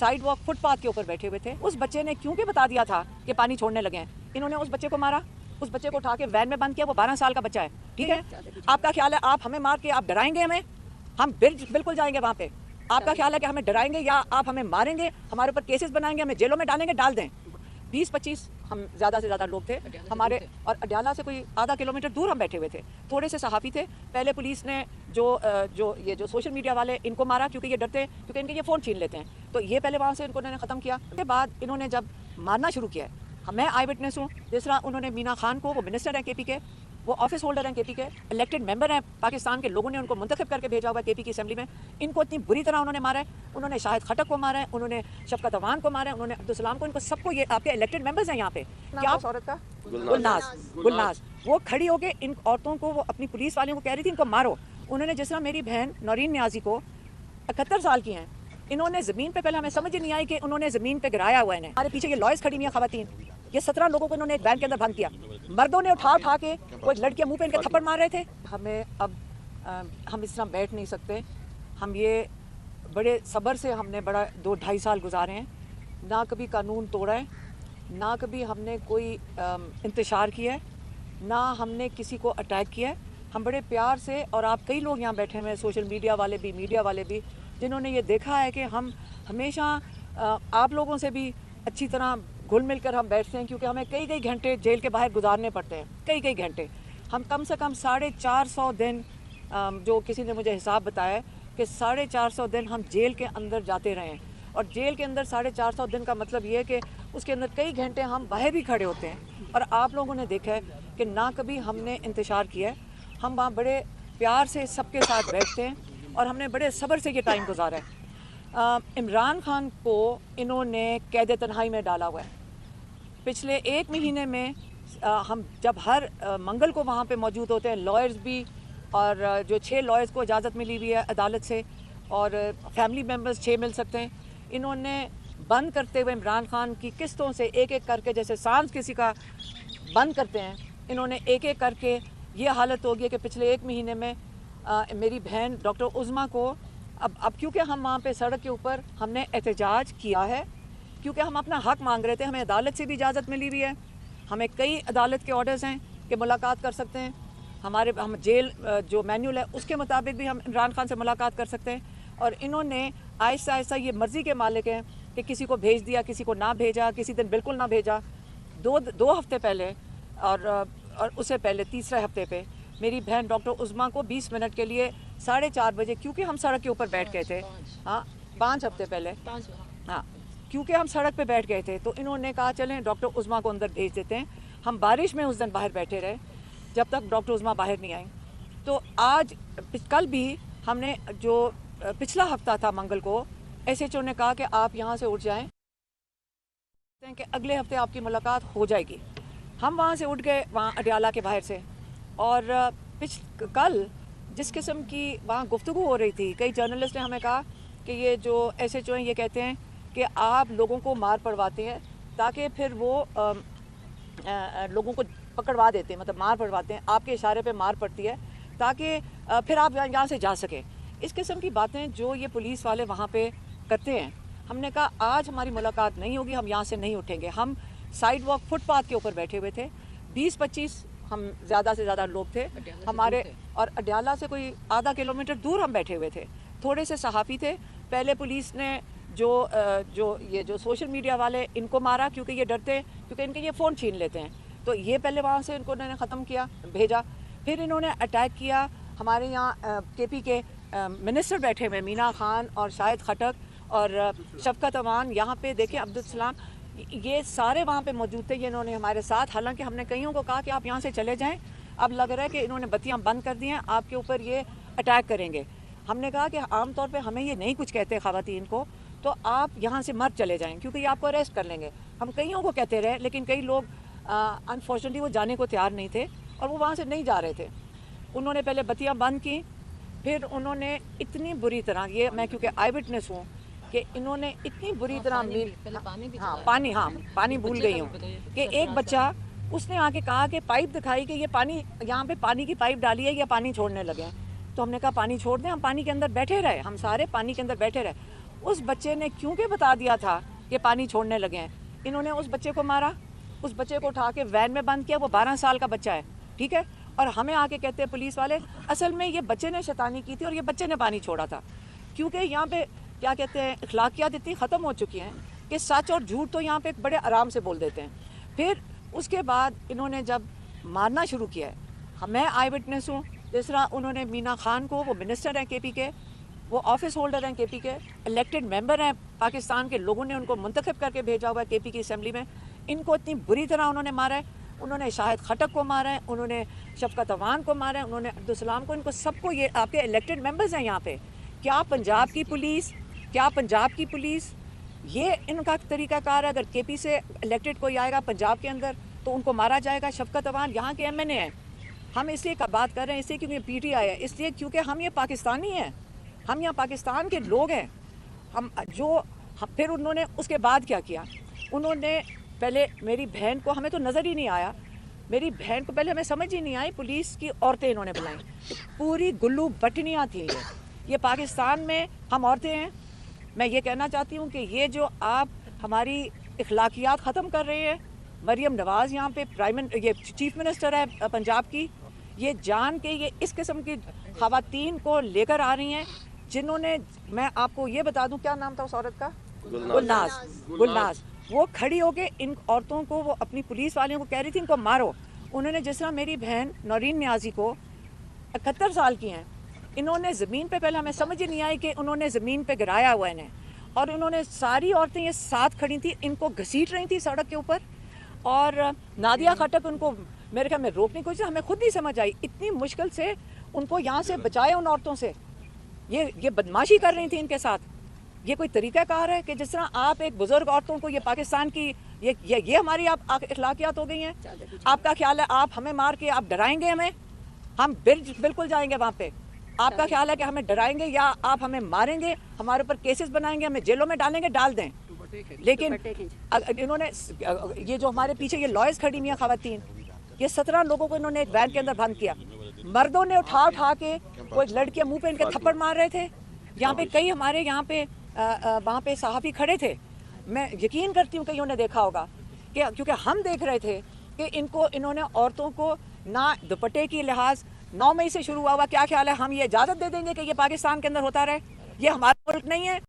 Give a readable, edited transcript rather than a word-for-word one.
Side walk footpath के ऊपर बैठे हुए थे। उस बच्चे ने क्योंकि बता दिया था कि पानी छोड़ने लगे हैं, इन्होंने उस बच्चे को मारा, उस बच्चे को उठा के वैन में बंद किया। वो 12 साल का बच्चा है, ठीक है। आपका ख्याल है आप हमें मार के आप डराएंगे हमें? हम बिल्कुल जाएंगे वहाँ पे। आपका ख्याल है कि हमें डराएंगे या आप हमें मारेंगे, हमारे ऊपर केसेस बनाएंगे, हमें जेलों में डालेंगे? डाल दें। 20-25 हम ज़्यादा से ज़्यादा लोग थे हमारे, और अड्याला से कोई आधा किलोमीटर दूर हम बैठे हुए थे। थोड़े से सहाफ़ी थे। पहले पुलिस ने जो सोशल मीडिया वाले इनको मारा क्योंकि ये डरते, क्योंकि इनके ये फ़ोन छीन लेते हैं, तो ये पहले वहाँ से इन्होंने ख़त्म किया। उसके बाद इन्होंने जब मारना शुरू किया, मैं आई विटनेस हूँ। जिस तरह उन्होंने मीना खान को, वो मिनिस्टर हैं KP के, वो ऑफिस होल्डर हैं KP के, इलेक्टेड मेंबर हैं, पाकिस्तान के लोगों ने उनको मुंतखब करके भेजा हुआ है KP की असेंबली में। इनको इतनी बुरी तरह उन्होंने मारा है। उन्होंने शाहिद खटक को मारा है, उन्होंने शफकत अवान को मारा है, उन्होंने अब्दुल सलाम को, इनको सबको, ये आपके इलेक्टेड मेंबर्स हैं यहाँ पे। क्या औरत का? गुलनाज। वो खड़ी होके इन औरतों को, वो अपनी पुलिस वालों को कह रही थी इनको मारो। उन्होंने, जिस तरह मेरी बहन नौरीन नियाजी को 71 साल की हैं, इन्होंने ज़मीन पे, पहले हमें समझ ही नहीं आई कि उन्होंने ज़मीन पे गिराया हुआ है। हमारे पीछे ये लॉयर्स खड़ी हुई हैं ख़वातीन, ये 17 लोगों को इन्होंने एक वैन के अंदर बंद किया। मर्दों ने उठा के वो लड़कियां मुंह पे इनके थप्पड़ मार रहे थे। हमें अब हम इस तरह बैठ नहीं सकते। हम ये बड़े सब्र से हमने बड़ा 2-2.5 साल गुजारे हैं, ना कभी कानून तोड़ा है, ना कभी हमने कोई इंतशार किया है, ना हमने किसी को अटैक किया है। हम बड़े प्यार से, और आप कई लोग यहाँ बैठे हुए हैं, सोशल मीडिया वाले भी, मीडिया वाले भी, जिन्होंने ये देखा है कि हम हमेशा आप लोगों से भी अच्छी तरह घुल मिल कर हम बैठते हैं, क्योंकि हमें कई घंटे जेल के बाहर गुजारने पड़ते हैं, कई घंटे। हम कम से कम 450 दिन, जो किसी ने मुझे हिसाब बताया कि 450 दिन हम जेल के अंदर जाते रहे हैं। और जेल के अंदर 450 दिन का मतलब ये है कि उसके अंदर कई घंटे हम बाहर भी खड़े होते हैं। और आप लोगों ने देखा है कि ना कभी हमने इंतशार किया है, हम वहाँ बड़े प्यार से सबके साथ बैठते हैं, और हमने बड़े सब्र से ये टाइम गुजारा है। इमरान खान को इन्होंने कैद तन्हाई में डाला हुआ है। पिछले 1 महीने में हम जब हर मंगल को वहाँ पे मौजूद होते हैं, लॉयर्स भी, और जो 6 लॉयर्स को इजाज़त मिली हुई है अदालत से, और फैमिली मेम्बर्स 6 मिल सकते हैं। इन्होंने बंद करते हुए इमरान खान की किस्तों से एक करके, जैसे सांस किसी का बंद करते हैं, इन्होंने एक करके, ये हालत हो गई कि पिछले 1 महीने में मेरी बहन डॉक्टर उज़मा को, अब क्योंकि हम वहाँ पे सड़क के ऊपर हमने एहतजाज किया है, क्योंकि हम अपना हक मांग रहे थे। हमें अदालत से भी इजाज़त मिली हुई है, हमें कई अदालत के ऑर्डर्स हैं कि मुलाकात कर सकते हैं। हम जेल जो मैन्यूल है उसके मुताबिक भी हम इमरान खान से मुलाकात कर सकते हैं। और इन्होंने आहिस्ता आहिस्ता, ये मर्ज़ी के मालिक हैं कि किसी को भेज दिया, किसी को ना भेजा, किसी दिन बिल्कुल ना भेजा। दो हफ्ते पहले और उससे पहले तीसरे हफ्ते पे मेरी बहन डॉक्टर उज़मा को 20 मिनट के लिए 4:30 बजे, क्योंकि हम सड़क के ऊपर बैठ गए थे, हाँ 5 हफ्ते पहले, हाँ क्योंकि हम सड़क पे बैठ गए थे, तो इन्होंने कहा चलें डॉक्टर उज़मा को अंदर भेज देते हैं। हम बारिश में उस दिन बाहर बैठे रहे जब तक डॉक्टर उज़मा बाहर नहीं आई। तो आज कल भी हमने, जो पिछला हफ्ता था मंगल को, SHO ने कहा कि आप यहाँ से उठ जाएं, कि अगले हफ्ते आपकी मुलाकात हो जाएगी। हम वहाँ से उठ गए, वहाँ अड्याला के बाहर से, और कल जिस किस्म की वहाँ गुफ्तगू हो रही थी, कई जर्नलिस्ट ने हमें कहा कि ये जो SHO हैं ये कहते हैं कि आप लोगों को मार पड़वाते हैं ताकि फिर वो लोगों को पकड़वा देते हैं, मतलब मार पड़वाते हैं, आपके इशारे पे मार पड़ती है ताकि फिर आप यहाँ से जा सकें। इस किस्म की बातें जो ये पुलिस वाले वहाँ पे करते हैं। हमने कहा आज हमारी मुलाकात नहीं होगी, हम यहाँ से नहीं उठेंगे। हम साइड वॉक फुटपाथ के ऊपर बैठे हुए थे, 20-25 हम ज़्यादा से ज़्यादा लोग थे हमारे, और अड्याला से कोई आधा किलोमीटर दूर हम बैठे हुए थे। थोड़े से सहाफ़ी थे। पहले पुलिस ने जो सोशल मीडिया वाले इनको मारा क्योंकि ये डरते, क्योंकि इनके ये फ़ोन छीन लेते हैं, तो ये पहले वहाँ से इनको उन्होंने ख़त्म किया, भेजा। फिर इन्होंने अटैक किया। हमारे यहाँ KP के मिनिस्टर बैठे हुए, मीना खान और शाहिद खटक और शफकत अवान, यहाँ पे देखें अब्दुल सलाम, ये सारे वहाँ पे मौजूद थे। ये इन्होंने हमारे साथ, हालांकि हमने कईयों को कहा कि आप यहाँ से चले जाएं, अब लग रहा है कि इन्होंने बत्तियाँ बंद कर दी हैं, आपके ऊपर ये अटैक करेंगे। हमने कहा कि आमतौर पे हमें ये नहीं कुछ कहते ख़वातीन को, तो आप यहाँ से मत चले जाएं क्योंकि ये आपको अरेस्ट कर लेंगे। हम कईयों को कहते रहे, लेकिन कई लोग अनफॉर्चुनेटली वो जाने को तैयार नहीं थे और वो वहाँ से नहीं जा रहे थे। उन्होंने पहले बत्तियाँ बंद की, फिर उन्होंने इतनी बुरी तरह, ये मैं क्योंकि आई विटनेस हूँ, कि इन्होंने इतनी बुरी तरह पानी भूल गई हूँ कि एक बच्चा, उसने आके कहा कि पाइप दिखाई कि ये पानी, यहाँ पे पानी की पाइप डाली है या पानी छोड़ने लगे हैं। तो हमने कहा पानी छोड़ दें, हम पानी के अंदर बैठे रहे, हम सारे पानी के अंदर बैठे रहे। اس بچے نے کیونکہ بتا دیا تھا کہ پانی چھوڑنے لگے ہیں، انہوں نے اس بچے کو مارا، اس بچے کو اٹھا کے وین میں بند کیا، وہ 12 سال کا بچہ ہے، ٹھیک ہے، اور ہمیں آ کے کہتے ہیں پولیس والے اصل میں یہ بچے نے شیطانی کی تھی اور یہ بچے نے پانی چھوڑا تھا، کیونکہ یہاں پہ کیا کہتے ہیں اخلاقیات اتنی ختم ہو چکی ہیں کہ سچ اور جھوٹ تو یہاں پہ بڑے آرام سے بول دیتے ہیں۔ پھر اس کے بعد انہوں نے جب مارنا شروع کیا ہے، میں آئی وٹنس ہوں، جس طرح انہوں نے مینا خان کو، وہ منسٹر ہیں کے پی کے، وہ آفس ہولڈر ہیں کے پی کے، الیکٹڈ ممبر ہیں پاکستان کے، لوگوں نے ان کو منتخب کر کے بھیجا ہوا ہے کے پی کی اسمبلی میں، ان کو اتنی بری طرح انہوں نے مارا ہے، انہوں نے شاہد خٹک کو مارا ہے، انہوں نے شفقت عوان کو مارا ہے، انہوں نے عبدالسلام کو، ان کو سب کو، یہ آپ کے الیکٹڈ ممبرز ہیں یہاں پہ۔ کیا پنجاب کی پولیس یہ ان کا طریقہ کار ہے؟ اگر کے پی سے الیکٹڈ کوئی آئے گا پنجاب کے اندر تو ان کو مارا جائے گا؟ شفقت عوان یہاں کے ایم این اے ہیں، ہم اس لیے بات کر رہے ہیں، اس لیے کیونکہ پی ٹی آئی ہے، اس لیے کیونکہ ہم یہ پاکستانی ہیں، ہم یہاں پاکستان کے لوگ ہیں، پھر انہوں نے اس کے بعد کیا کیا، انہوں نے پہلے میری بہن کو، ہمیں تو نظر ہی نہیں آیا، میری بہن کو پہلے ہمیں سمجھ ہی نہیں آئی، پولیس کی عورتیں انہوں نے بلائیں، پوری گلو بٹنیاں تھیں یہ پاکستان میں ہم عورتیں ہیں۔ میں یہ کہنا چاہتی ہوں کہ یہ جو آپ ہماری اخلاقیات ختم کر رہے ہیں، مریم نواز یہاں پہ یہ چیف منسٹر ہے پنجاب کی، یہ جان کے یہ اس قسم کی خواتین کو لے کر آ رہی ہیں جنہوں نے، میں آپ کو یہ بتا دوں کیا نام تھا اس عورت کا، گلناز، وہ کھڑی ہو کے ان عورتوں کو، وہ اپنی پولیس والوں کو کہہ رہی تھی ان کو مارو۔ انہوں نے جس طرح میری بہن نورین نیازی کو 71 سال کی ہیں، انہوں نے زمین پہ، پہلے ہمیں سمجھ ہی نہیں آئی کہ انہوں نے زمین پہ گرایا ہوا انہیں، اور انہوں نے ساری عورتیں یہ ساتھ کھڑی تھیں، ان کو گھسیٹ رہی تھی سڑک کے اوپر، اور نادیہ خٹک ان کو میرے خیال میں روکنے کی کوشش، ہمیں خود نہیں سمجھ آئی، اتنی مشکل سے ان کو یہاں سے بچائے ان عورتوں سے، یہ بدماشی کر رہی تھی ان کے ساتھ۔ یہ کوئی طریقہ کار ہے کہ جس طرح آپ ایک بزرگ عورتوں کو، یہ پاکستان کی یہ ہماری آپ اخلاقیات ہو گئی ہیں؟ آپ کا خیال ہے آپ ہمیں مار کے آپ ڈرائیں گے ہمیں؟ ہم بالکل جائیں گے وہاں پہ۔ آپ کا خیال ہے کہ ہمیں ڈرائیں گے یا آپ ہمیں ماریں گے، ہمارے اوپر کیسز بنائیں گے، ہمیں جیلوں میں ڈالیں گے؟ ڈال دیں، لیکن انہوں نے یہ جو ہمارے پیچھے یہ لائرز کھڑی ہوئی ہیں خواتین، یہ 17 لوگوں کو انہوں نے ایک وین کے اندر بند کیا، مردوں نے اٹھا کے وہ لڑکیاں منہ پہ ان کے تھپڑ مار رہے تھے، یہاں پہ کئی ہمارے یہاں پہ وہاں پہ صحافی کھڑے تھے، میں یقین کرتی ہوں کہ انہوں نے دیکھا ہوگا کہ کیونکہ ہم دیکھ رہے تھے کہ انہوں نے عورتوں کو نہ دوپٹے کی لحاظ 9 مئی سے شروع ہوا۔ کیا خیال ہے ہم یہ اجازت دے دیں گے کہ یہ پاکستان کے اندر ہوتا رہے؟ یہ ہمارا ملک نہیں ہے۔